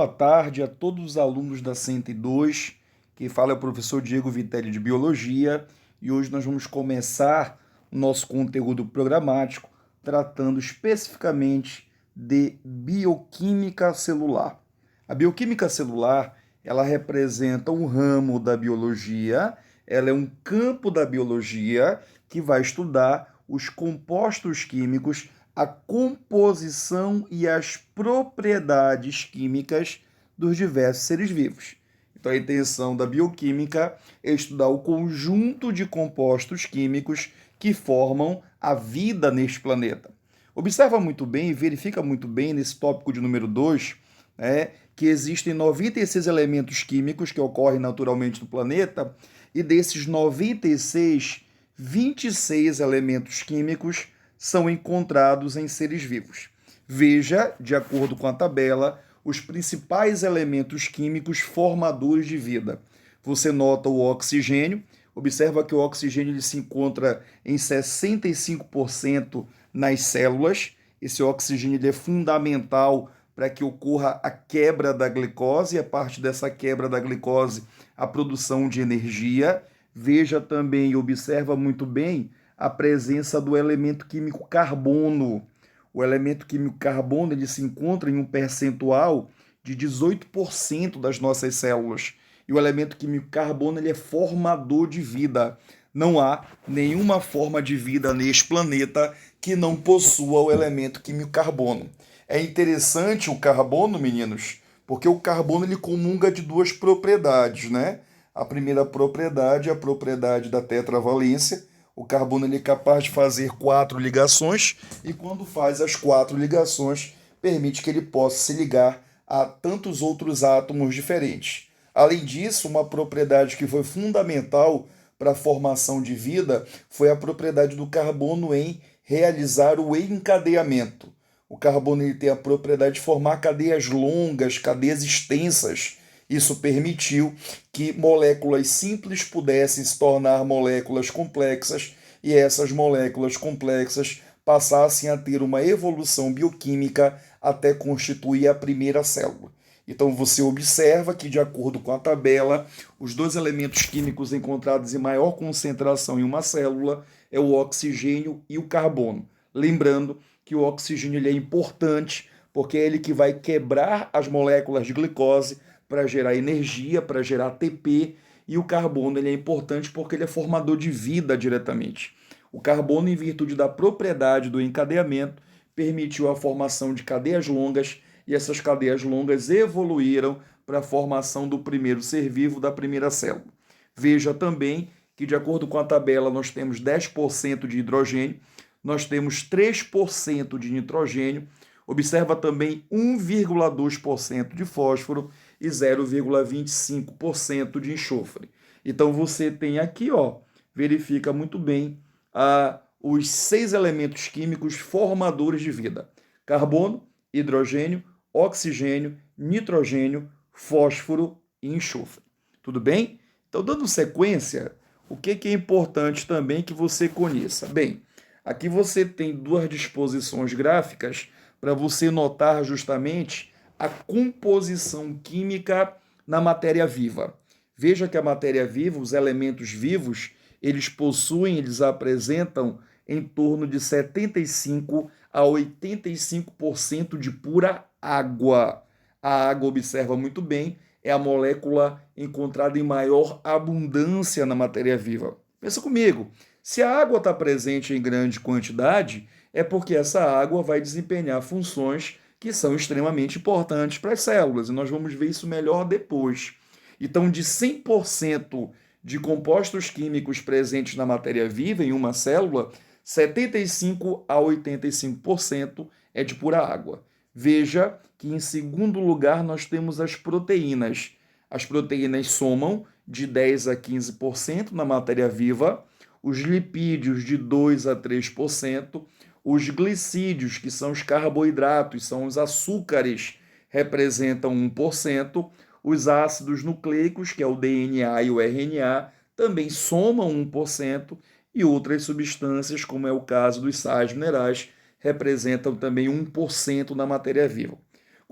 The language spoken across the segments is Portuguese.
boa tarde a todos os alunos da 102. Quem fala é o professor Diego Vitelli de Biologia e hoje nós vamos começar o nosso conteúdo programático tratando especificamente de bioquímica celular. A bioquímica celular, ela representa um ramo da biologia, ela é um campo da biologia que vai estudar os compostos químicos, a composição e as propriedades químicas dos diversos seres vivos. Então, a intenção da bioquímica é estudar o conjunto de compostos químicos que formam a vida neste planeta. Observa muito bem e verifica muito bem nesse tópico de número 2, que existem 96 elementos químicos que ocorrem naturalmente no planeta, e desses 96, 26 elementos químicos são encontrados em seres vivos. Veja, de acordo com a tabela, os principais elementos químicos formadores de vida. Você nota o oxigênio, observa que o oxigênio ele se encontra em 65% nas células. Esse oxigênio ele é fundamental para que ocorra a quebra da glicose, e a partir dessa quebra da glicose, a produção de energia. Veja também e observa muito bem a presença do elemento químico carbono. O elemento químico carbono ele se encontra em um percentual de 18% das nossas células. E o elemento químico carbono ele é formador de vida. Não há nenhuma forma de vida neste planeta que não possua o elemento químico carbono. É interessante o carbono, meninos, porque o carbono ele comunga de duas propriedades, né? A primeira propriedade é a propriedade da tetravalência. O carbono ele é capaz de fazer 4 ligações e quando faz as 4 ligações, permite que ele possa se ligar a tantos outros átomos diferentes. Além disso, uma propriedade que foi fundamental para a formação de vida foi a propriedade do carbono em realizar o encadeamento. O carbono ele tem a propriedade de formar cadeias longas, cadeias extensas. Isso permitiu que moléculas simples pudessem se tornar moléculas complexas e essas moléculas complexas passassem a ter uma evolução bioquímica até constituir a primeira célula. Então você observa que, de acordo com a tabela, os dois elementos químicos encontrados em maior concentração em uma célula é o oxigênio e o carbono. Lembrando que o oxigênio ele é importante porque é ele que vai quebrar as moléculas de glicose para gerar energia, para gerar ATP, e o carbono ele é importante porque ele é formador de vida diretamente. O carbono, em virtude da propriedade do encadeamento, permitiu a formação de cadeias longas, e essas cadeias longas evoluíram para a formação do primeiro ser vivo, da primeira célula. Veja também que, de acordo com a tabela, nós temos 10% de hidrogênio, nós temos 3% de nitrogênio, observa também 1,2% de fósforo e 0,25% de enxofre. Então você tem aqui, verifica muito bem os 6 elementos químicos formadores de vida: carbono, hidrogênio, oxigênio, nitrogênio, fósforo e enxofre. Tudo bem? Então, dando sequência, o que é importante também que você conheça? Bem, aqui você tem duas disposições gráficas para você notar justamente a composição química na matéria viva. Veja que a matéria viva, os elementos vivos, eles apresentam em torno de 75 a 85% de pura água. A água, observa muito bem, é a molécula encontrada em maior abundância na matéria viva. Pensa comigo, se a água está presente em grande quantidade, é porque essa água vai desempenhar funções que são extremamente importantes para as células, e nós vamos ver isso melhor depois. Então, de 100% de compostos químicos presentes na matéria viva em uma célula, 75 a 85% é de pura água. Veja que, em segundo lugar, nós temos as proteínas. As proteínas somam de 10 a 15% na matéria viva, os lipídios de 2 a 3%, os glicídios, que são os carboidratos, são os açúcares, representam 1%, os ácidos nucleicos, que é o DNA e o RNA, também somam 1%, e outras substâncias, como é o caso dos sais minerais, representam também 1% na matéria viva.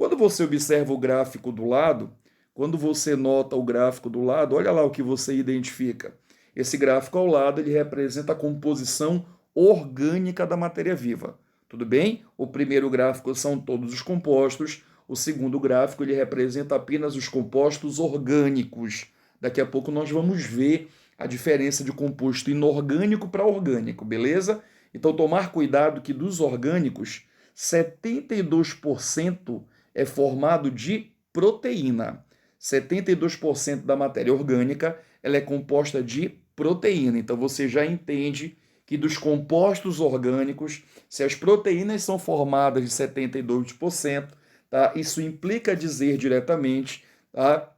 Quando você observa o gráfico do lado, quando você nota o gráfico do lado, olha lá o que você identifica. Esse gráfico ao lado, ele representa a composição orgânica da matéria viva. Tudo bem? O primeiro gráfico são todos os compostos, o segundo gráfico ele representa apenas os compostos orgânicos. Daqui a pouco nós vamos ver a diferença de composto inorgânico para orgânico, beleza? Então tomar cuidado que dos orgânicos, 72% é formado de proteína. 72% da matéria orgânica ela é composta de proteína. Então você já entende que dos compostos orgânicos, se as proteínas são formadas de 72%, tá? Isso implica dizer diretamente, tá,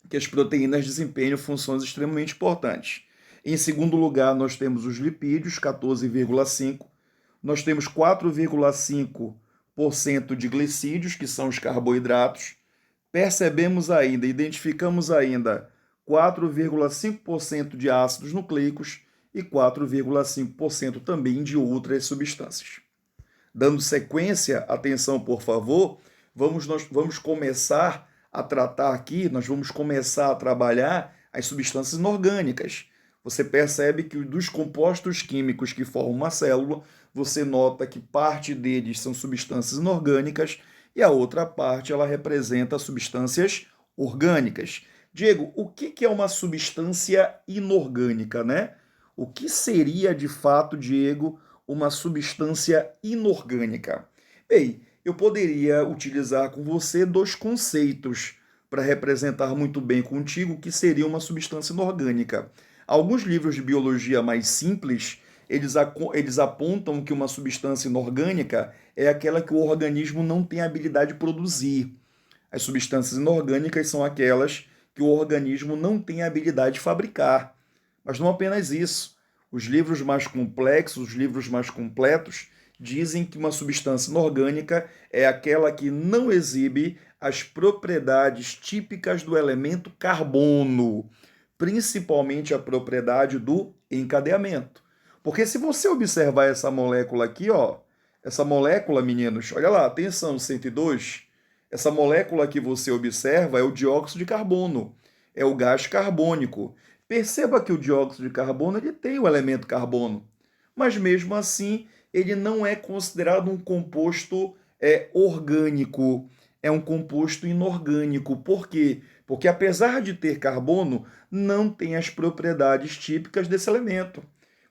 que as proteínas desempenham funções extremamente importantes. Em segundo lugar, nós temos os lipídios, 14,5%. Nós temos 4,5% de glicídios, que são os carboidratos. Percebemos ainda, identificamos ainda 4,5% de ácidos nucleicos e 4,5% também de outras substâncias. Dando sequência, atenção por favor, nós vamos começar a tratar aqui, nós vamos começar a trabalhar as substâncias inorgânicas. Você percebe que dos compostos químicos que formam uma célula, você nota que parte deles são substâncias inorgânicas e a outra parte ela representa substâncias orgânicas. Diego, o que é uma substância inorgânica, né? O que seria de fato, Diego, uma substância inorgânica? Bem, eu poderia utilizar com você dois conceitos para representar muito bem contigo o que seria uma substância inorgânica. Alguns livros de biologia mais simples, eles apontam que uma substância inorgânica é aquela que o organismo não tem a habilidade de produzir. As substâncias inorgânicas são aquelas que o organismo não tem a habilidade de fabricar. Mas não apenas isso. Os livros mais complexos, os livros mais completos, dizem que uma substância inorgânica é aquela que não exibe as propriedades típicas do elemento carbono, principalmente a propriedade do encadeamento. Porque se você observar essa molécula aqui, ó, essa molécula, meninos, olha lá, atenção, 102, essa molécula que você observa é o dióxido de carbono, é o gás carbônico. Perceba que o dióxido de carbono ele tem o elemento carbono, mas mesmo assim ele não é considerado um composto orgânico, é um composto inorgânico. Por quê? Porque apesar de ter carbono, não tem as propriedades típicas desse elemento,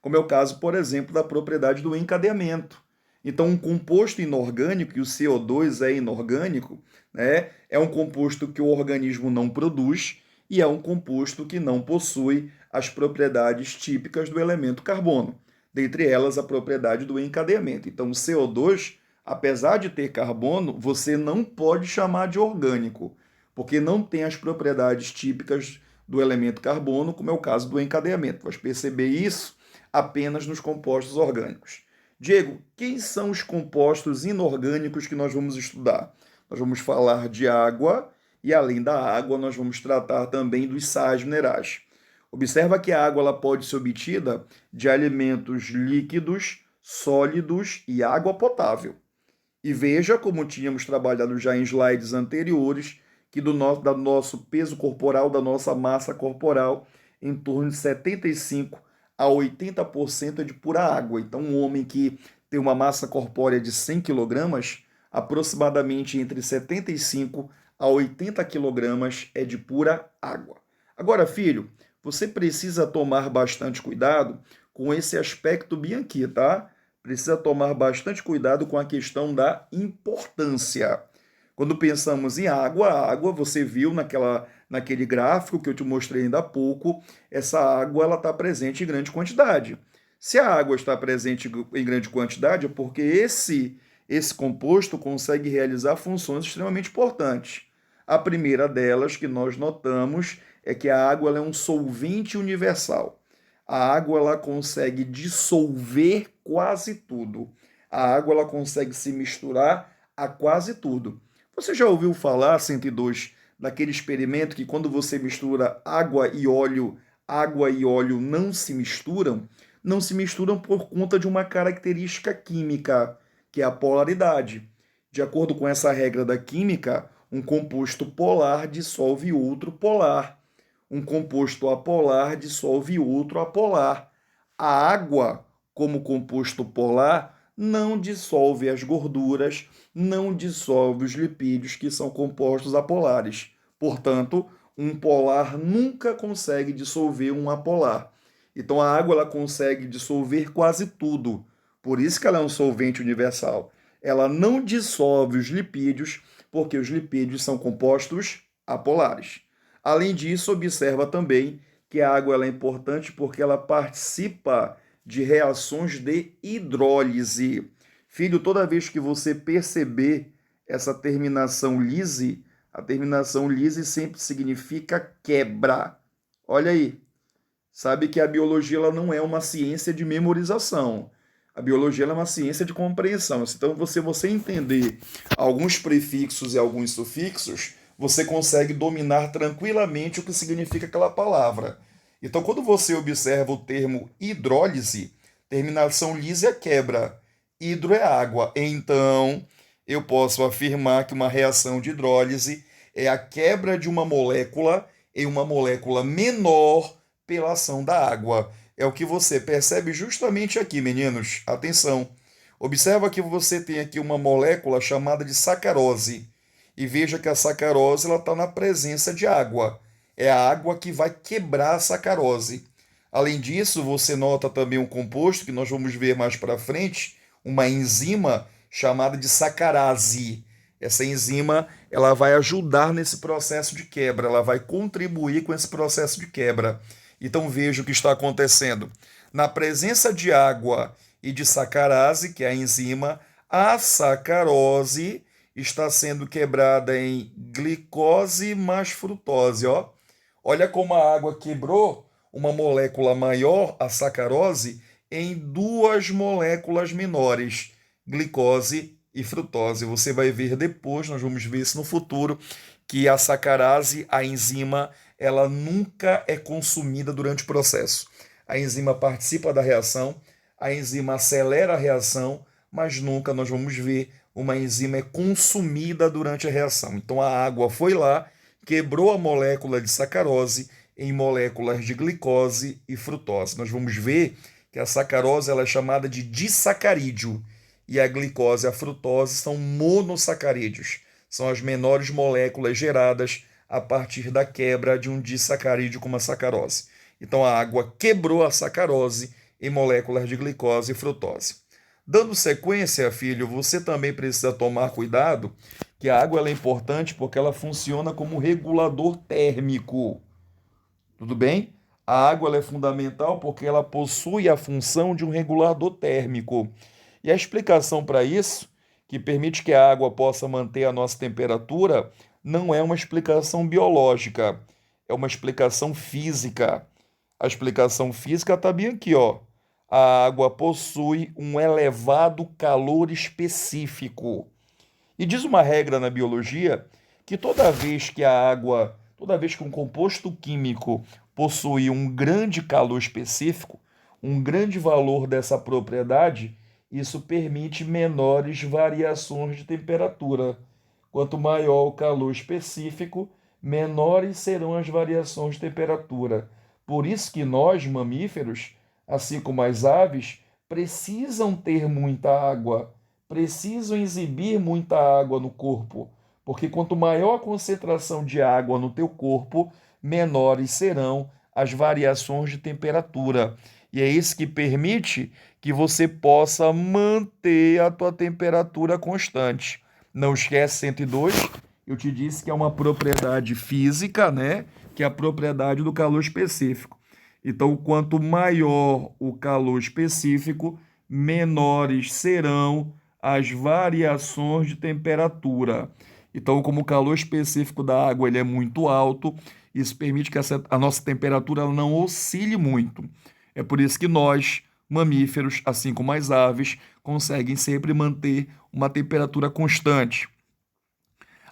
como é o caso, por exemplo, da propriedade do encadeamento. Então, um composto inorgânico, e o CO2 é inorgânico, né, é um composto que o organismo não produz e é um composto que não possui as propriedades típicas do elemento carbono, dentre elas a propriedade do encadeamento. Então, o CO2, apesar de ter carbono, você não pode chamar de orgânico, porque não tem as propriedades típicas do elemento carbono, como é o caso do encadeamento. Vai perceber isso apenas nos compostos orgânicos. Diego, quem são os compostos inorgânicos que nós vamos estudar? Nós vamos falar de água e, além da água, nós vamos tratar também dos sais minerais. Observa que a água ela pode ser obtida de alimentos líquidos, sólidos e água potável. E veja, como tínhamos trabalhado já em slides anteriores, que do nosso peso corporal, da nossa massa corporal, em torno de 75% a 80% é de pura água. Então, um homem que tem uma massa corpórea de 100 kg, aproximadamente entre 75 a 80 kg é de pura água. Agora, filho, você precisa tomar bastante cuidado com esse aspecto bem aqui, tá? Precisa tomar bastante cuidado com a questão da importância. Quando pensamos em água, a água, você viu naquele gráfico que eu te mostrei ainda há pouco, essa água está presente em grande quantidade. Se a água está presente em grande quantidade, é porque esse composto consegue realizar funções extremamente importantes. A primeira delas que nós notamos é que a água ela é um solvente universal. A água ela consegue dissolver quase tudo. A água ela consegue se misturar a quase tudo. Você já ouviu falar, 102, daquele experimento que quando você mistura água e óleo não se misturam? Não se misturam por conta de uma característica química, que é a polaridade. De acordo com essa regra da química, um composto polar dissolve outro polar. Um composto apolar dissolve outro apolar. A água, como composto polar, não dissolve as gorduras, não dissolve os lipídios, que são compostos apolares. Portanto, um polar nunca consegue dissolver um apolar. Então, a água ela consegue dissolver quase tudo. Por isso que ela é um solvente universal. Ela não dissolve os lipídios, porque os lipídios são compostos apolares. Além disso, observa também que a água ela é importante porque ela participa de reações de hidrólise. Filho, toda vez que você perceber essa terminação lise, a terminação lise sempre significa quebra. Olha aí, sabe que a biologia ela não é uma ciência de memorização. A biologia ela é uma ciência de compreensão. Então, você entender alguns prefixos e alguns sufixos, você consegue dominar tranquilamente o que significa aquela palavra. Então, quando você observa o termo hidrólise, terminação lise é quebra, hidro é água. Então, eu posso afirmar que uma reação de hidrólise é a quebra de uma molécula em uma molécula menor pela ação da água. É o que você percebe justamente aqui, meninos. Atenção. Observa que você tem aqui uma molécula chamada de sacarose. E veja que a sacarose está na presença de água. É a água que vai quebrar a sacarose. Além disso, você nota também um composto que nós vamos ver mais para frente, uma enzima chamada de sacarase. Essa enzima ela vai ajudar nesse processo de quebra, ela vai contribuir com esse processo de quebra. Então veja o que está acontecendo. Na presença de água e de sacarase, que é a enzima, a sacarose está sendo quebrada em glicose mais frutose. Ó. Olha como a água quebrou uma molécula maior, a sacarose, em duas moléculas menores, glicose e frutose. Você vai ver depois, nós vamos ver isso no futuro, que a sacarase, a enzima, ela nunca é consumida durante o processo. A enzima participa da reação, a enzima acelera a reação, mas nunca nós vamos ver uma enzima é consumida durante a reação. Então a água foi lá, quebrou a molécula de sacarose em moléculas de glicose e frutose. Nós vamos ver que a sacarose ela é chamada de disacarídeo e a glicose e a frutose são monossacarídeos. São as menores moléculas geradas a partir da quebra de um disacarídeo como a sacarose. Então a água quebrou a sacarose em moléculas de glicose e frutose. Dando sequência, filho, você também precisa tomar cuidado que a água ela é importante porque ela funciona como regulador térmico. Tudo bem? A água ela é fundamental porque ela possui a função de um regulador térmico. E a explicação para isso, que permite que a água possa manter a nossa temperatura, não é uma explicação biológica, é uma explicação física. A explicação física está bem aqui, ó. A água possui um elevado calor específico. E diz uma regra na biologia que toda vez que um composto químico possui um grande calor específico, um grande valor dessa propriedade, isso permite menores variações de temperatura. Quanto maior o calor específico, menores serão as variações de temperatura. Por isso que nós, mamíferos, assim como as aves, precisam ter muita água, precisam exibir muita água no corpo, porque quanto maior a concentração de água no teu corpo, menores serão as variações de temperatura. E é isso que permite que você possa manter a tua temperatura constante. Não esquece 102, eu te disse que é uma propriedade física, né? Que é a propriedade do calor específico. Então, quanto maior o calor específico, menores serão as variações de temperatura. Então, como o calor específico da água ele é muito alto, isso permite que a nossa temperatura não oscile muito. É por isso que nós, mamíferos, assim como as aves, conseguem sempre manter uma temperatura constante.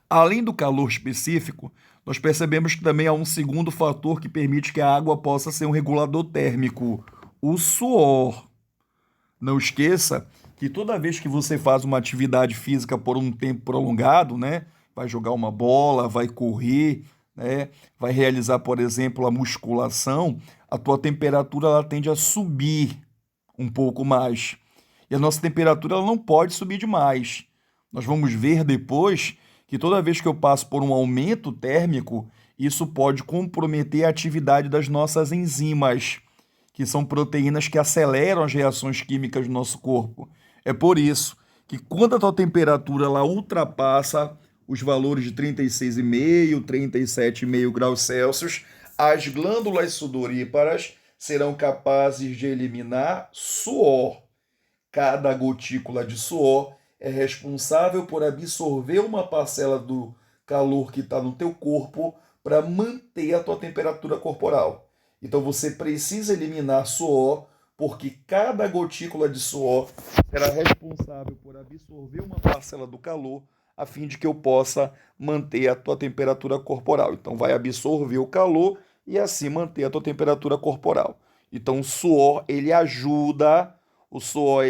Além do calor específico, nós percebemos que também há um segundo fator que permite que a água possa ser um regulador térmico, o suor. Não esqueça que toda vez que você faz uma atividade física por um tempo prolongado, né, vai jogar uma bola, vai correr, né, vai realizar, por exemplo, a musculação, a tua temperatura ela tende a subir um pouco mais. E a nossa temperatura ela não pode subir demais. Nós vamos ver depois que toda vez que eu passo por um aumento térmico, isso pode comprometer a atividade das nossas enzimas, que são proteínas que aceleram as reações químicas do nosso corpo. É por isso que quando a tua temperatura ela ultrapassa os valores de 36,5, 37,5 graus Celsius, as glândulas sudoríparas serão capazes de eliminar suor. Cada gotícula de suor é responsável por absorver uma parcela do calor que está no teu corpo para manter a tua temperatura corporal. Então você precisa eliminar suor, porque cada gotícula de suor será responsável por absorver uma parcela do calor, a fim de que eu possa manter a tua temperatura corporal. Então vai absorver o calor e assim manter a tua temperatura corporal. Então o suor ele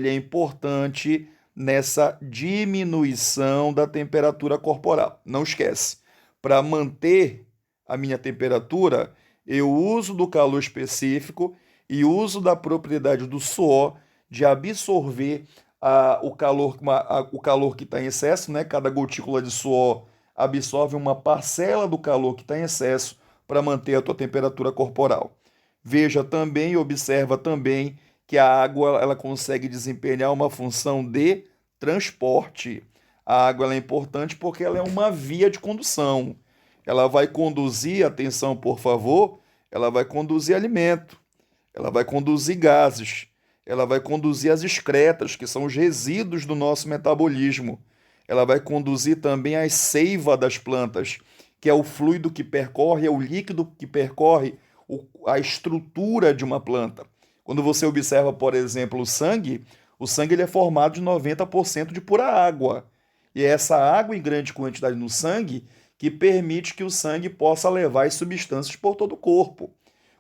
é importante nessa diminuição da temperatura corporal. Não esquece, para manter a minha temperatura, eu uso do calor específico e uso da propriedade do suor de absorver o calor que está em excesso, né? Cada gotícula de suor absorve uma parcela do calor que está em excesso para manter a tua temperatura corporal. Veja também e observa também que a água ela consegue desempenhar uma função de transporte. A água ela é importante porque ela é uma via de condução. Ela vai conduzir, atenção por favor, ela vai conduzir alimento, ela vai conduzir gases, ela vai conduzir as excretas, que são os resíduos do nosso metabolismo. Ela vai conduzir também a seiva das plantas, que é o fluido que percorre, é o líquido que percorre a estrutura de uma planta. Quando você observa, por exemplo, o sangue ele é formado de 90% de pura água. E é essa água em grande quantidade no sangue que permite que o sangue possa levar as substâncias por todo o corpo.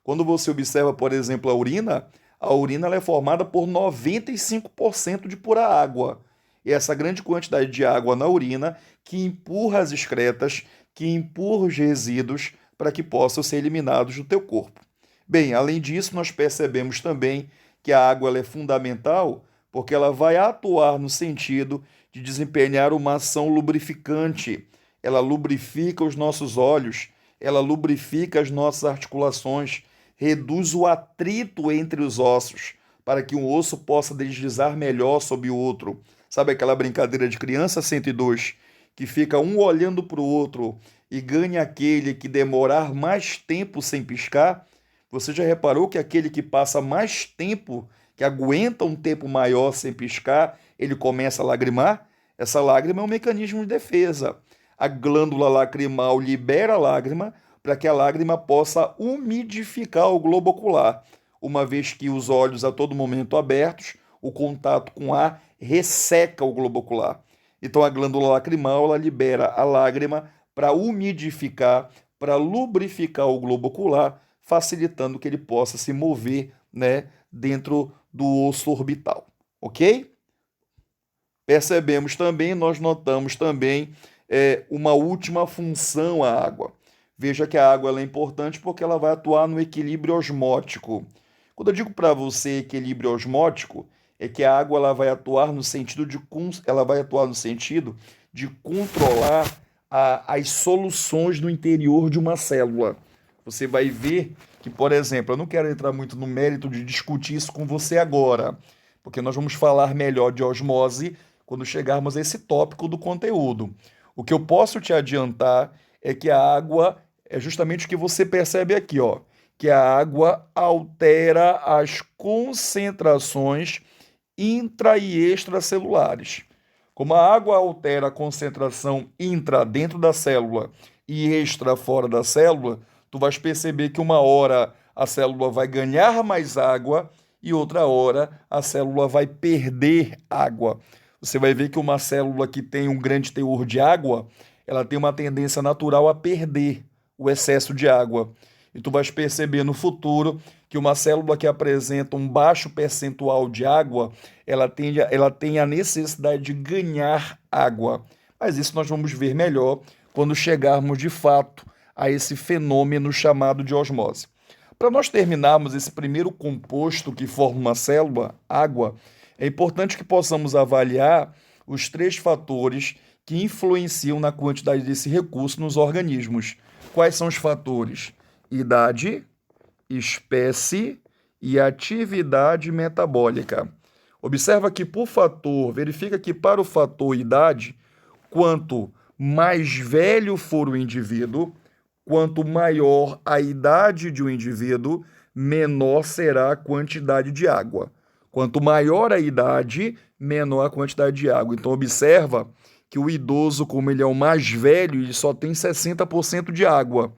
Quando você observa, por exemplo, a urina ela é formada por 95% de pura água. E essa grande quantidade de água na urina que empurra as excretas, que empurra os resíduos para que possam ser eliminados do teu corpo. Bem, além disso, nós percebemos também que a água ela é fundamental porque ela vai atuar no sentido de desempenhar uma ação lubrificante. Ela lubrifica os nossos olhos, ela lubrifica as nossas articulações, reduz o atrito entre os ossos, para que um osso possa deslizar melhor sobre o outro. Sabe aquela brincadeira de criança 102, que fica um olhando para o outro e ganha aquele que demorar mais tempo sem piscar? Você já reparou que aquele que passa mais tempo, que aguenta um tempo maior sem piscar, ele começa a lagrimar? Essa lágrima é um mecanismo de defesa. A glândula lacrimal libera a lágrima para que a lágrima possa umidificar o globo ocular. Uma vez que os olhos a todo momento abertos, o contato com ar resseca o globo ocular. Então a glândula lacrimal ela libera a lágrima para umidificar, para lubrificar o globo ocular, facilitando que ele possa se mover, né, dentro do osso orbital, ok? Percebemos também, nós notamos também uma última função à água. Veja que a água ela é importante porque ela vai atuar no equilíbrio osmótico. Quando eu digo para você equilíbrio osmótico, é que a água ela vai atuar no sentido de controlar as soluções no interior de uma célula. Você vai ver que, por exemplo, eu não quero entrar muito no mérito de discutir isso com você agora, porque nós vamos falar melhor de osmose quando chegarmos a esse tópico do conteúdo. O que eu posso te adiantar é que a água é justamente o que você percebe aqui, ó, que a água altera as concentrações intra e extracelulares. Como a água altera a concentração intra dentro da célula e extra fora da célula, tu vais perceber que uma hora a célula vai ganhar mais água e outra hora a célula vai perder água. Você vai ver que uma célula que tem um grande teor de água, ela tem uma tendência natural a perder o excesso de água. E tu vais perceber no futuro que uma célula que apresenta um baixo percentual de água, ela tem a necessidade de ganhar água. Mas isso nós vamos ver melhor quando chegarmos de fato a esse fenômeno chamado de osmose. Para nós terminarmos esse primeiro composto que forma uma célula, água, é importante que possamos avaliar os 3 fatores que influenciam na quantidade desse recurso nos organismos. Quais são os fatores? Idade, espécie e atividade metabólica. Observa que verifica que para o fator idade, quanto mais velho for o indivíduo, quanto maior a idade de um indivíduo, menor será a quantidade de água. Quanto maior a idade, menor a quantidade de água. Então, observa que o idoso, como ele é o mais velho, ele só tem 60% de água.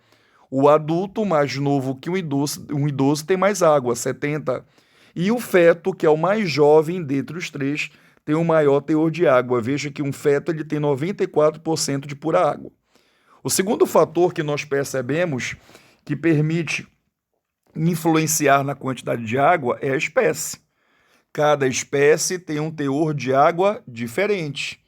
O adulto, mais novo que um idoso tem mais água, 70%. E o feto, que é o mais jovem dentre os 3, tem o maior teor de água. Veja que um feto ele tem 94% de pura água. O segundo fator que nós percebemos que permite influenciar na quantidade de água é a espécie. Cada espécie tem um teor de água diferente.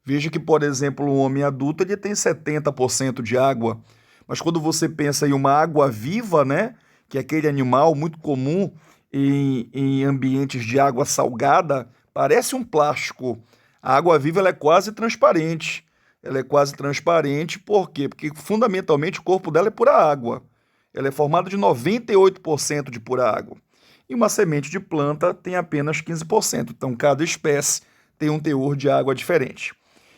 Veja que, por exemplo, o homem adulto ele tem 70% de água, mas quando você pensa em uma água-viva, né, que é aquele animal muito comum em ambientes de água salgada, parece um plástico. A água-viva ela é quase transparente. Ela é quase transparente, por quê? Porque fundamentalmente o corpo dela é pura água. Ela é formada de 98% de pura água. E uma semente de planta tem apenas 15%. Então, cada espécie tem um teor de água diferente.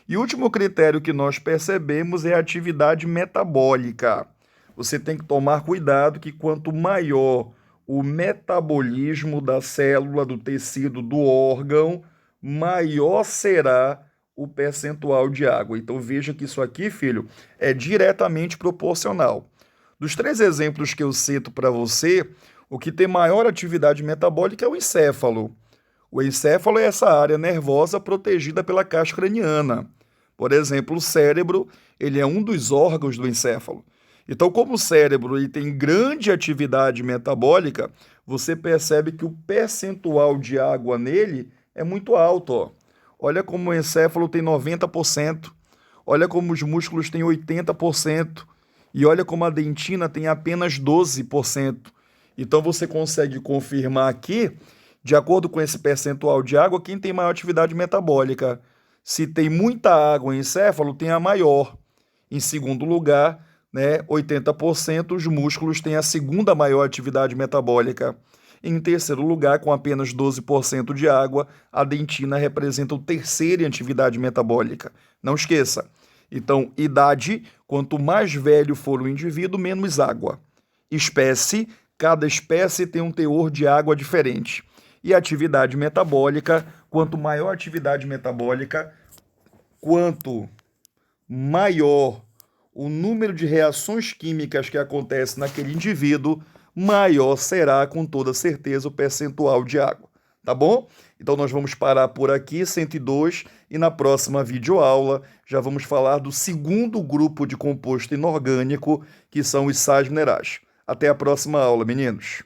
E o último critério que nós percebemos é a atividade metabólica. Você tem que tomar cuidado que quanto maior o metabolismo da célula, do tecido, do órgão, maior será o percentual de água. Então veja que isso aqui, filho, é diretamente proporcional. Dos 3 exemplos que eu cito para você, o que tem maior atividade metabólica é o encéfalo. O encéfalo é essa área nervosa protegida pela caixa craniana. Por exemplo, o cérebro, ele é um dos órgãos do encéfalo. Então, como o cérebro ele tem grande atividade metabólica, você percebe que o percentual de água nele é muito alto, ó. Olha como o encéfalo tem 90%, olha como os músculos têm 80%, e olha como a dentina tem apenas 12%. Então você consegue confirmar aqui, de acordo com esse percentual de água, quem tem maior atividade metabólica. Se tem muita água em encéfalo, tem a maior. Em segundo lugar, 80%, os músculos têm a segunda maior atividade metabólica. Em terceiro lugar, com apenas 12% de água, a dentina representa o terceiro em atividade metabólica. Não esqueça. Então, idade, quanto mais velho for o indivíduo, menos água. Espécie, cada espécie tem um teor de água diferente. E atividade metabólica, quanto maior a atividade metabólica, quanto maior o número de reações químicas que acontecem naquele indivíduo, maior será, com toda certeza, o percentual de água. Tá bom? Então nós vamos parar por aqui, 102, e na próxima videoaula já vamos falar do segundo grupo de composto inorgânico, que são os sais minerais. Até a próxima aula, meninos!